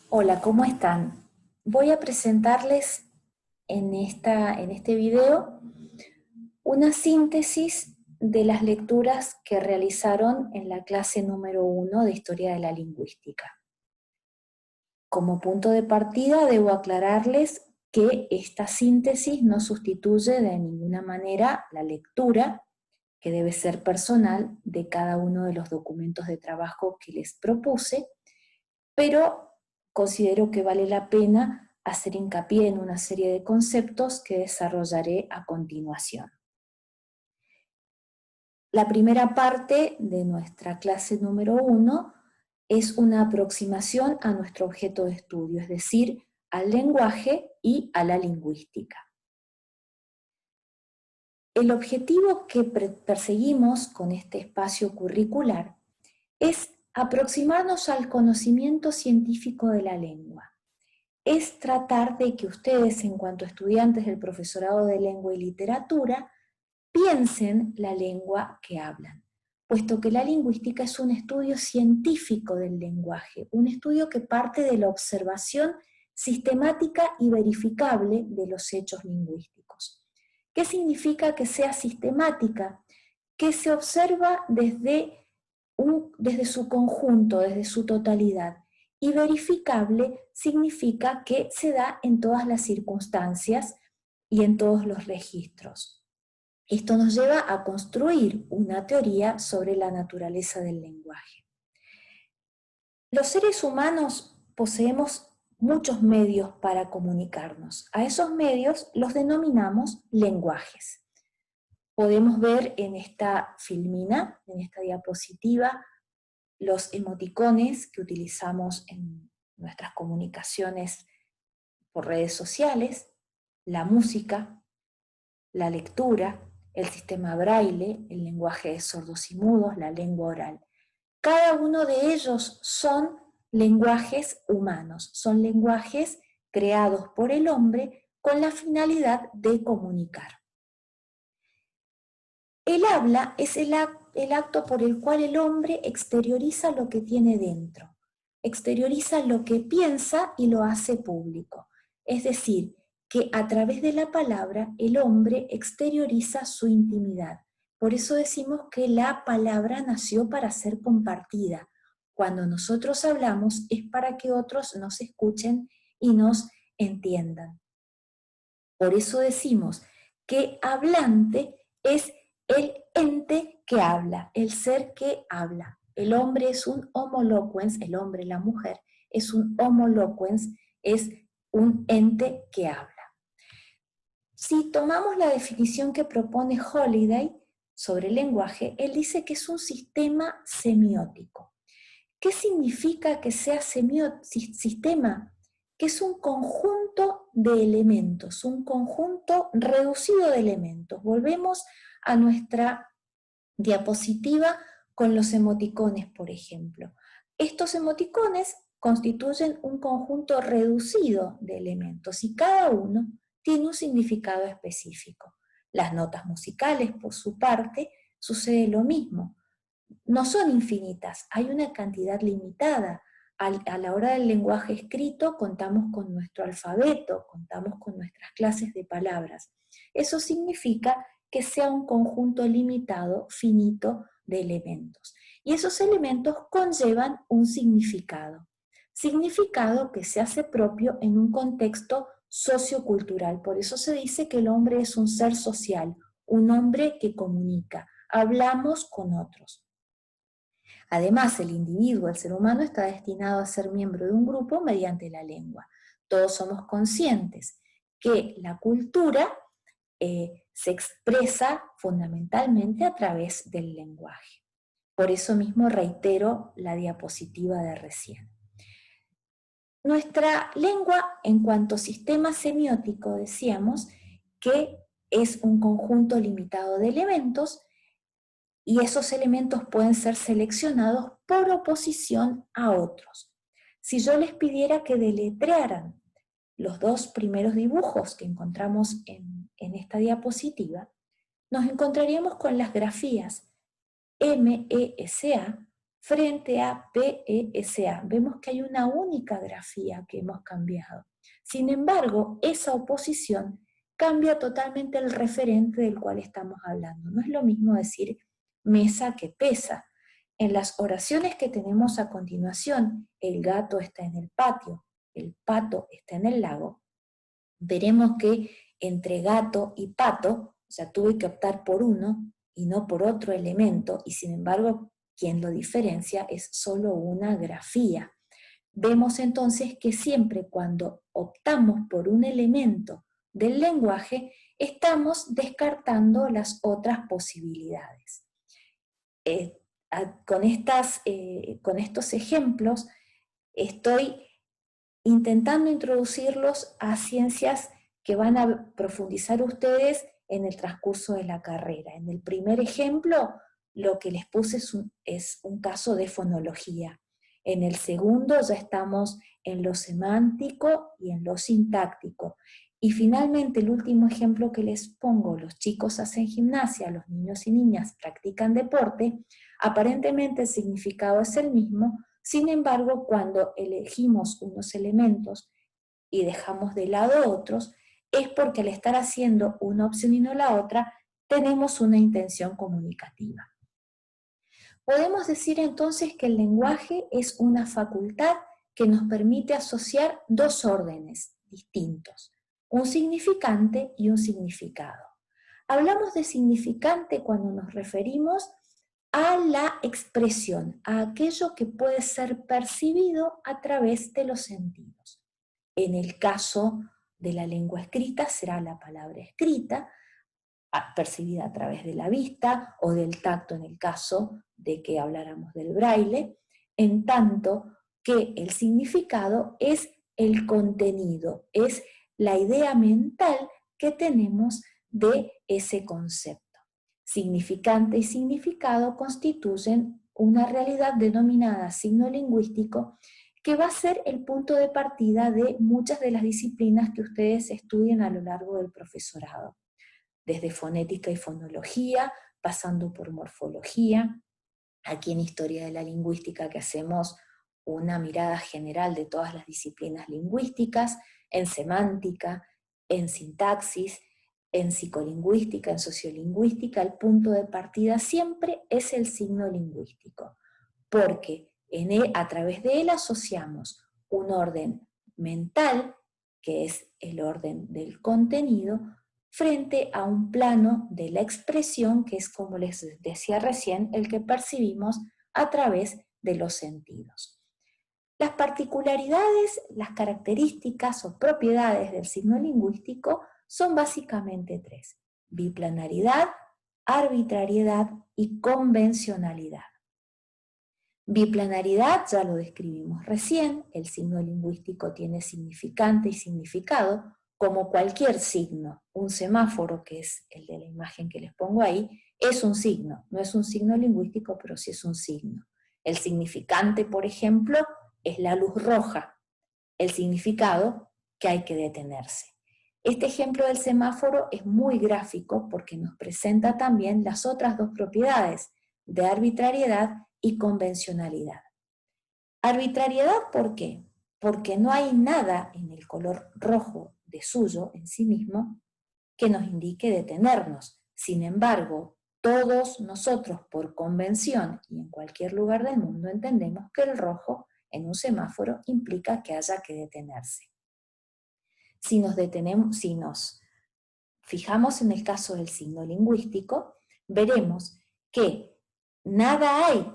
Hola, ¿cómo están? Voy a presentarles en este video una síntesis de las lecturas que realizaron en la clase número 1 de Historia de la Lingüística. Como punto de partida debo aclararles que esta síntesis no sustituye de ninguna manera la lectura, que debe ser personal, de cada uno de los documentos de trabajo que les propuse, pero considero que vale la pena hacer hincapié en una serie de conceptos que desarrollaré a continuación. La primera parte de nuestra clase número 1 es una aproximación a nuestro objeto de estudio, es decir, al lenguaje y a la lingüística. El objetivo que perseguimos con este espacio curricular es aproximarnos al conocimiento científico de la lengua. Es tratar de que ustedes, en cuanto a estudiantes del profesorado de lengua y literatura, piensen la lengua que hablan, puesto que la lingüística es un estudio científico del lenguaje, un estudio que parte de la observación sistemática y verificable de los hechos lingüísticos. ¿Qué significa que sea sistemática? Que se observa desde su conjunto, desde su totalidad. Y verificable significa que se da en todas las circunstancias y en todos los registros. Esto nos lleva a construir una teoría sobre la naturaleza del lenguaje. Los seres humanos poseemos muchos medios para comunicarnos. A esos medios los denominamos lenguajes. Podemos ver en esta filmina, en esta diapositiva, los emoticones que utilizamos en nuestras comunicaciones por redes sociales, la música, la lectura, el sistema braille, el lenguaje de sordos y mudos, la lengua oral. Cada uno de ellos son lenguajes humanos, son lenguajes creados por el hombre con la finalidad de comunicar. El habla es el acto por el cual el hombre exterioriza lo que tiene dentro, exterioriza lo que piensa y lo hace público. Es decir, que a través de la palabra el hombre exterioriza su intimidad. Por eso decimos que la palabra nació para ser compartida. Cuando nosotros hablamos es para que otros nos escuchen y nos entiendan. Por eso decimos que hablante es el ente que habla, el ser que habla. El hombre es un homo loquens, el hombre, la mujer, es un homo loquens, es un ente que habla. Si tomamos la definición que propone Holiday sobre el lenguaje, él dice que es un sistema semiótico. ¿Qué significa que sea sistema? Que es un conjunto de elementos, un conjunto reducido de elementos. Volvemos a nuestra diapositiva con los emoticones, por ejemplo. Estos emoticones constituyen un conjunto reducido de elementos y cada uno tiene un significado específico. Las notas musicales, por su parte, sucede lo mismo. No son infinitas, hay una cantidad limitada. A la hora del lenguaje escrito contamos con nuestro alfabeto, contamos con nuestras clases de palabras. Eso significa que sea un conjunto limitado, finito, de elementos. Y esos elementos conllevan un significado. Significado que se hace propio en un contexto sociocultural. Por eso se dice que el hombre es un ser social, un hombre que comunica. Hablamos con otros. Además, el individuo, el ser humano, está destinado a ser miembro de un grupo mediante la lengua. Todos somos conscientes que la cultura se expresa fundamentalmente a través del lenguaje. Por eso mismo reitero la diapositiva de recién. Nuestra lengua, en cuanto a sistema semiótico, decíamos que es un conjunto limitado de elementos y esos elementos pueden ser seleccionados por oposición a otros. Si yo les pidiera que deletrearan los dos primeros dibujos que encontramos en esta diapositiva, nos encontraríamos con las grafías MESA, frente a PESA. Vemos que hay una única grafía que hemos cambiado. Sin embargo, esa oposición cambia totalmente el referente del cual estamos hablando. No es lo mismo decir mesa que pesa. En las oraciones que tenemos a continuación, el gato está en el patio, el pato está en el lago, veremos que entre gato y pato, o sea, tuve que optar por uno y no por otro elemento, y sin embargo, quien lo diferencia es solo una grafía. Vemos entonces que siempre cuando optamos por un elemento del lenguaje, estamos descartando las otras posibilidades. Con estos ejemplos estoy intentando introducirlos a ciencias que van a profundizar ustedes en el transcurso de la carrera. En el primer ejemplo, lo que les puse es un caso de fonología. En el segundo ya estamos en lo semántico y en lo sintáctico. Y finalmente el último ejemplo que les pongo, los chicos hacen gimnasia, los niños y niñas practican deporte, aparentemente el significado es el mismo. Sin embargo, cuando elegimos unos elementos y dejamos de lado otros, es porque al estar haciendo una opción y no la otra, tenemos una intención comunicativa. Podemos decir entonces que el lenguaje es una facultad que nos permite asociar dos órdenes distintos, un significante y un significado. Hablamos de significante cuando nos referimos a la expresión, a aquello que puede ser percibido a través de los sentidos. En el caso de la lengua escrita será la palabra escrita, percibida a través de la vista o del tacto en el caso de que habláramos del braille, en tanto que el significado es el contenido, es la idea mental que tenemos de ese concepto. Significante y significado constituyen una realidad denominada signo lingüístico que va a ser el punto de partida de muchas de las disciplinas que ustedes estudian a lo largo del profesorado, desde fonética y fonología, pasando por morfología, aquí en Historia de la Lingüística que hacemos una mirada general de todas las disciplinas lingüísticas, en semántica, en sintaxis, en psicolingüística, en sociolingüística, el punto de partida siempre es el signo lingüístico, porque a través de él asociamos un orden mental, que es el orden del contenido, frente a un plano de la expresión, que es, como les decía recién, el que percibimos a través de los sentidos. Las particularidades, las características o propiedades del signo lingüístico son básicamente tres: biplanaridad, arbitrariedad y convencionalidad. Biplanaridad ya lo describimos recién, el signo lingüístico tiene significante y significado, como cualquier signo. Un semáforo, que es el de la imagen que les pongo ahí, es un signo, no es un signo lingüístico, pero sí es un signo. El significante, por ejemplo, es la luz roja, el significado que hay que detenerse. Este ejemplo del semáforo es muy gráfico porque nos presenta también las otras dos propiedades de arbitrariedad y convencionalidad. Arbitrariedad, ¿por qué? Porque no hay nada en el color rojo de suyo en sí mismo que nos indique detenernos. Sin embargo, todos nosotros por convención y en cualquier lugar del mundo entendemos que el rojo en un semáforo implica que haya que detenerse. Si nos fijamos en el caso del signo lingüístico, veremos que nada hay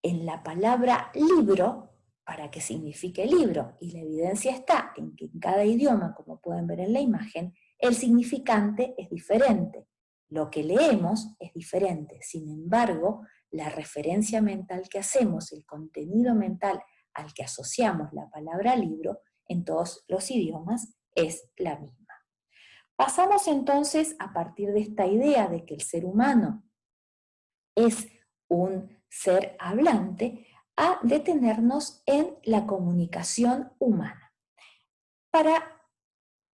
en la palabra libro para que signifique libro, y la evidencia está en que en cada idioma, como pueden ver en la imagen, el significante es diferente. Lo que leemos es diferente. Sin embargo, la referencia mental que hacemos, el contenido mental al que asociamos la palabra libro, en todos los idiomas es la misma. Pasamos entonces, a partir de esta idea de que el ser humano es un ser hablante, a detenernos en la comunicación humana. Para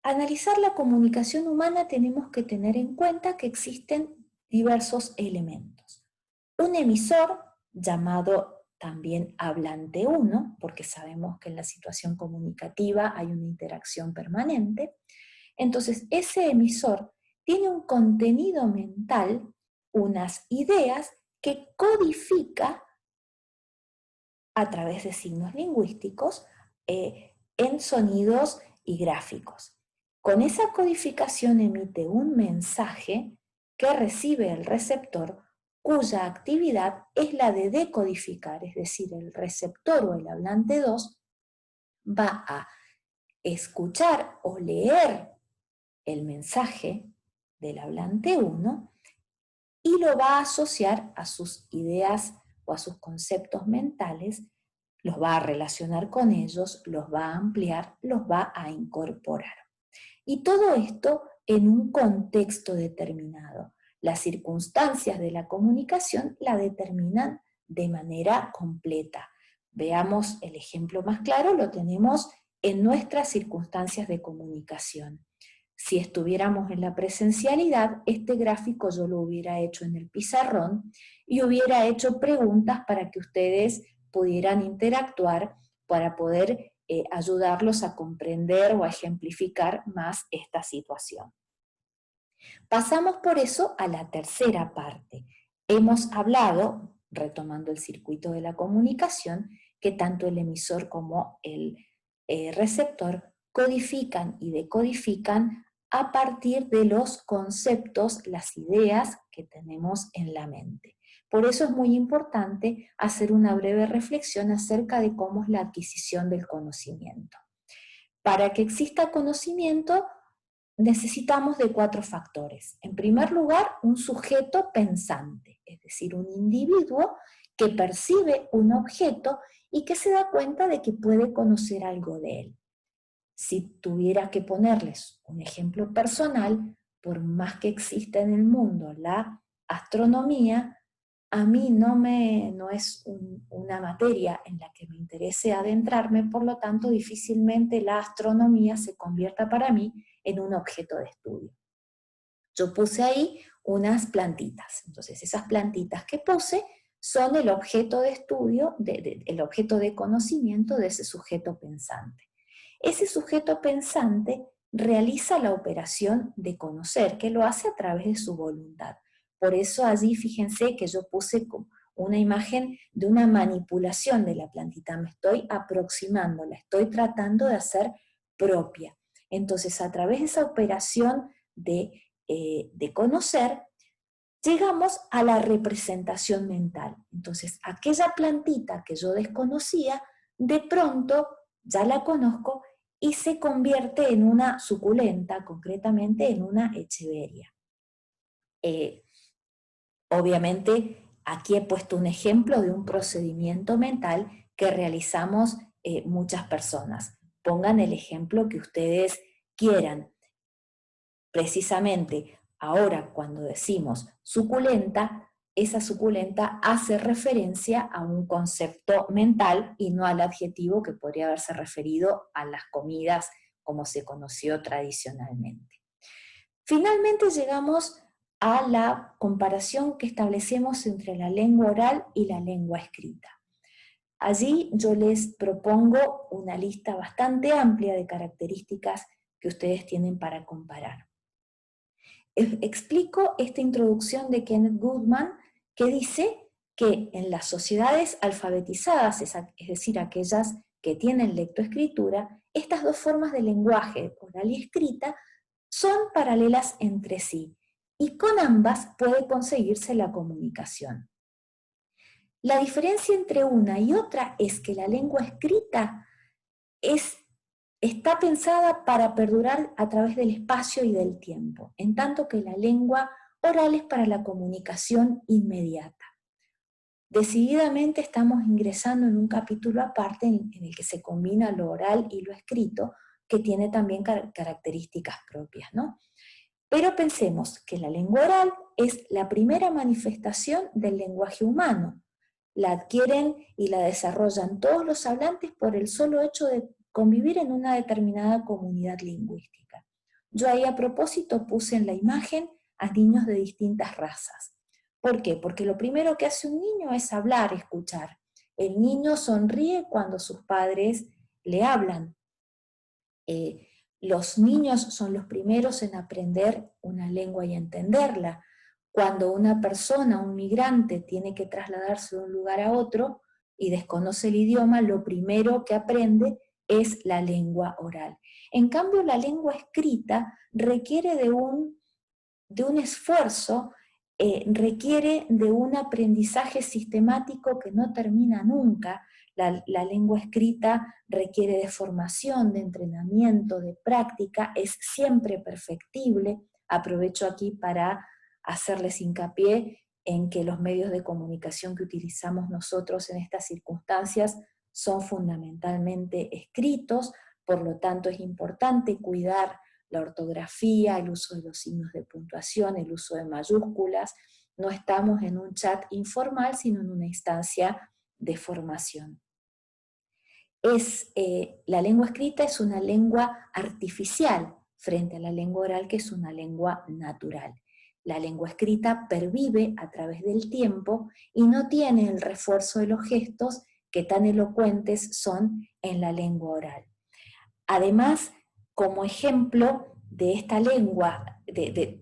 analizar la comunicación humana tenemos que tener en cuenta que existen diversos elementos. Un emisor, llamado también hablante 1, porque sabemos que en la situación comunicativa hay una interacción permanente. Entonces, ese emisor tiene un contenido mental, unas ideas que codifica a través de signos lingüísticos en sonidos y gráficos. Con esa codificación emite un mensaje que recibe el receptor, cuya actividad es la de decodificar, es decir, el receptor o el hablante 2 va a escuchar o leer el mensaje del hablante 1 y lo va a asociar a sus ideas o a sus conceptos mentales, los va a relacionar con ellos, los va a ampliar, los va a incorporar. Y todo esto en un contexto determinado. Las circunstancias de la comunicación la determinan de manera completa. Veamos el ejemplo más claro, lo tenemos en nuestras circunstancias de comunicación. Si estuviéramos en la presencialidad, este gráfico yo lo hubiera hecho en el pizarrón y hubiera hecho preguntas para que ustedes pudieran interactuar para poder ayudarlos a comprender o a ejemplificar más esta situación. Pasamos por eso a la tercera parte. Hemos hablado, retomando el circuito de la comunicación, que tanto el emisor como el receptor codifican y decodifican a partir de los conceptos, las ideas que tenemos en la mente. Por eso es muy importante hacer una breve reflexión acerca de cómo es la adquisición del conocimiento. Para que exista conocimiento, necesitamos de 4 factores. En primer lugar, un sujeto pensante, es decir, un individuo que percibe un objeto y que se da cuenta de que puede conocer algo de él. Si tuviera que ponerles un ejemplo personal, por más que exista en el mundo la astronomía, a mí no es una materia en la que me interese adentrarme, por lo tanto difícilmente la astronomía se convierta para mí en un objeto de estudio. Yo puse ahí unas plantitas, entonces esas plantitas que puse son el objeto de estudio, el objeto de conocimiento de ese sujeto pensante. Ese sujeto pensante realiza la operación de conocer, que lo hace a través de su voluntad. Por eso allí fíjense que yo puse una imagen de una manipulación de la plantita, me estoy aproximando, la estoy tratando de hacer propia. Entonces, a través de esa operación de conocer, llegamos a la representación mental. Entonces, aquella plantita que yo desconocía, de pronto ya la conozco y se convierte en una suculenta, concretamente en una echeveria. Obviamente, aquí he puesto un ejemplo de un procedimiento mental que realizamos muchas personas. Pongan el ejemplo que ustedes quieran. Precisamente ahora cuando decimos suculenta, esa suculenta hace referencia a un concepto mental y no al adjetivo que podría haberse referido a las comidas como se conoció tradicionalmente. Finalmente llegamos a la comparación que establecemos entre la lengua oral y la lengua escrita. Allí yo les propongo una lista bastante amplia de características que ustedes tienen para comparar. Explico esta introducción de Kenneth Goodman que dice que en las sociedades alfabetizadas, es decir, aquellas que tienen lectoescritura, estas dos formas de lenguaje, oral y escrita, son paralelas entre sí y con ambas puede conseguirse la comunicación. La diferencia entre una y otra es que la lengua escrita está pensada para perdurar a través del espacio y del tiempo, en tanto que la lengua oral es para la comunicación inmediata. Decididamente estamos ingresando en un capítulo aparte en el que se combina lo oral y lo escrito, que tiene también características propias, ¿no? Pero pensemos que la lengua oral es la primera manifestación del lenguaje humano. La adquieren y la desarrollan todos los hablantes por el solo hecho de convivir en una determinada comunidad lingüística. Yo ahí a propósito puse en la imagen a niños de distintas razas. ¿Por qué? Porque lo primero que hace un niño es hablar, escuchar. El niño sonríe cuando sus padres le hablan. Los niños son los primeros en aprender una lengua y entenderla. Cuando una persona, un migrante, tiene que trasladarse de un lugar a otro y desconoce el idioma, lo primero que aprende es la lengua oral. En cambio, la lengua escrita requiere de un esfuerzo, requiere de un aprendizaje sistemático que no termina nunca. La lengua escrita requiere de formación, de entrenamiento, de práctica, es siempre perfectible. Aprovecho aquí para hacerles hincapié en que los medios de comunicación que utilizamos nosotros en estas circunstancias son fundamentalmente escritos, por lo tanto es importante cuidar la ortografía, el uso de los signos de puntuación, el uso de mayúsculas. No estamos en un chat informal, sino en una instancia de formación. La lengua escrita es una lengua artificial frente a la lengua oral, que es una lengua natural. La lengua escrita pervive a través del tiempo y no tiene el refuerzo de los gestos que tan elocuentes son en la lengua oral. Además, como ejemplo de esta lengua, de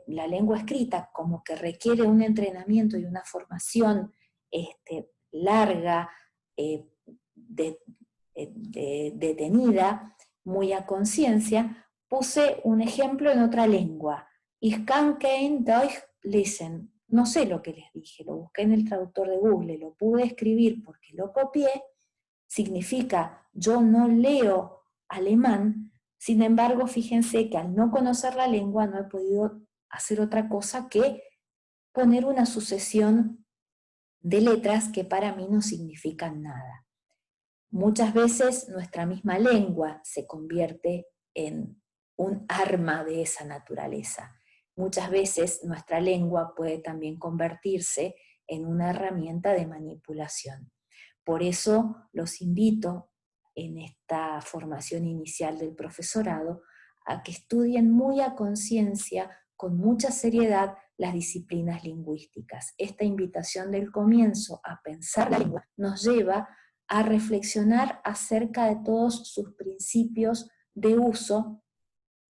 la lengua escrita, como que requiere un entrenamiento y una formación larga, detenida, muy a conciencia, puse un ejemplo en otra lengua. Ich kann kein Deutsch lesen. No sé lo que les dije, lo busqué en el traductor de Google, lo pude escribir porque lo copié, significa yo no leo alemán. Sin embargo, fíjense que al no conocer la lengua no he podido hacer otra cosa que poner una sucesión de letras que para mí no significan nada. Muchas veces nuestra misma lengua se convierte en un arma de esa naturaleza. Muchas veces nuestra lengua puede también convertirse en una herramienta de manipulación. Por eso los invito en esta formación inicial del profesorado a que estudien muy a conciencia, con mucha seriedad, las disciplinas lingüísticas. Esta invitación del comienzo a pensar la lengua nos lleva a reflexionar acerca de todos sus principios de uso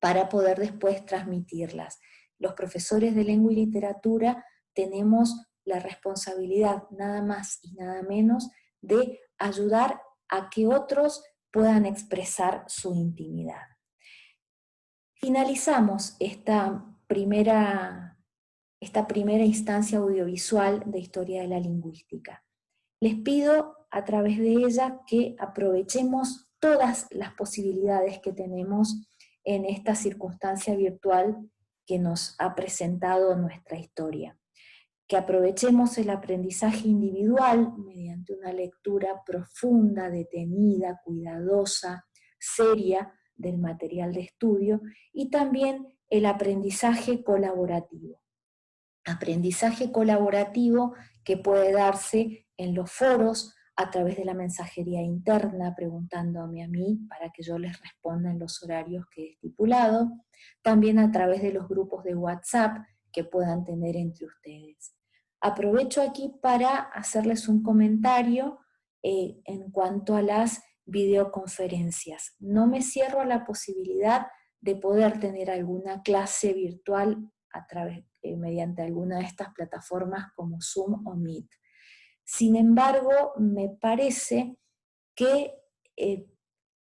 para poder después transmitirlas. Los profesores de lengua y literatura tenemos la responsabilidad, nada más y nada menos, de ayudar a que otros puedan expresar su intimidad. Finalizamos esta primera instancia audiovisual de Historia de la Lingüística. Les pido a través de ella que aprovechemos todas las posibilidades que tenemos en esta circunstancia virtual que nos ha presentado nuestra historia. Que aprovechemos el aprendizaje individual mediante una lectura profunda, detenida, cuidadosa, seria del material de estudio, y también el aprendizaje colaborativo. Aprendizaje colaborativo que puede darse en los foros, a través de la mensajería interna, preguntándome a mí para que yo les responda en los horarios que he estipulado, también a través de los grupos de WhatsApp que puedan tener entre ustedes. Aprovecho aquí para hacerles un comentario en cuanto a las videoconferencias. No me cierro a la posibilidad de poder tener alguna clase virtual mediante alguna de estas plataformas como Zoom o Meet. Sin embargo, me parece que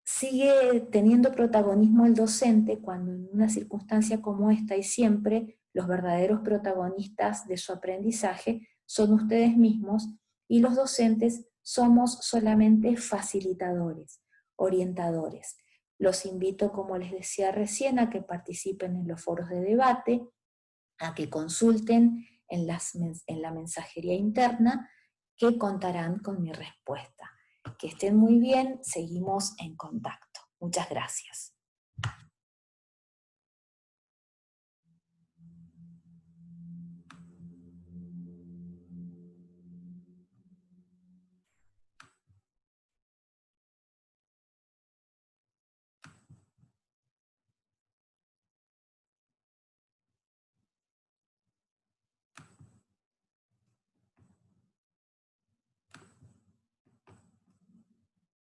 sigue teniendo protagonismo el docente cuando en una circunstancia como esta, y siempre los verdaderos protagonistas de su aprendizaje son ustedes mismos, y los docentes somos solamente facilitadores, orientadores. Los invito, como les decía recién, a que participen en los foros de debate, a que consulten en la mensajería interna, que contarán con mi respuesta. Que estén muy bien, seguimos en contacto. Muchas gracias.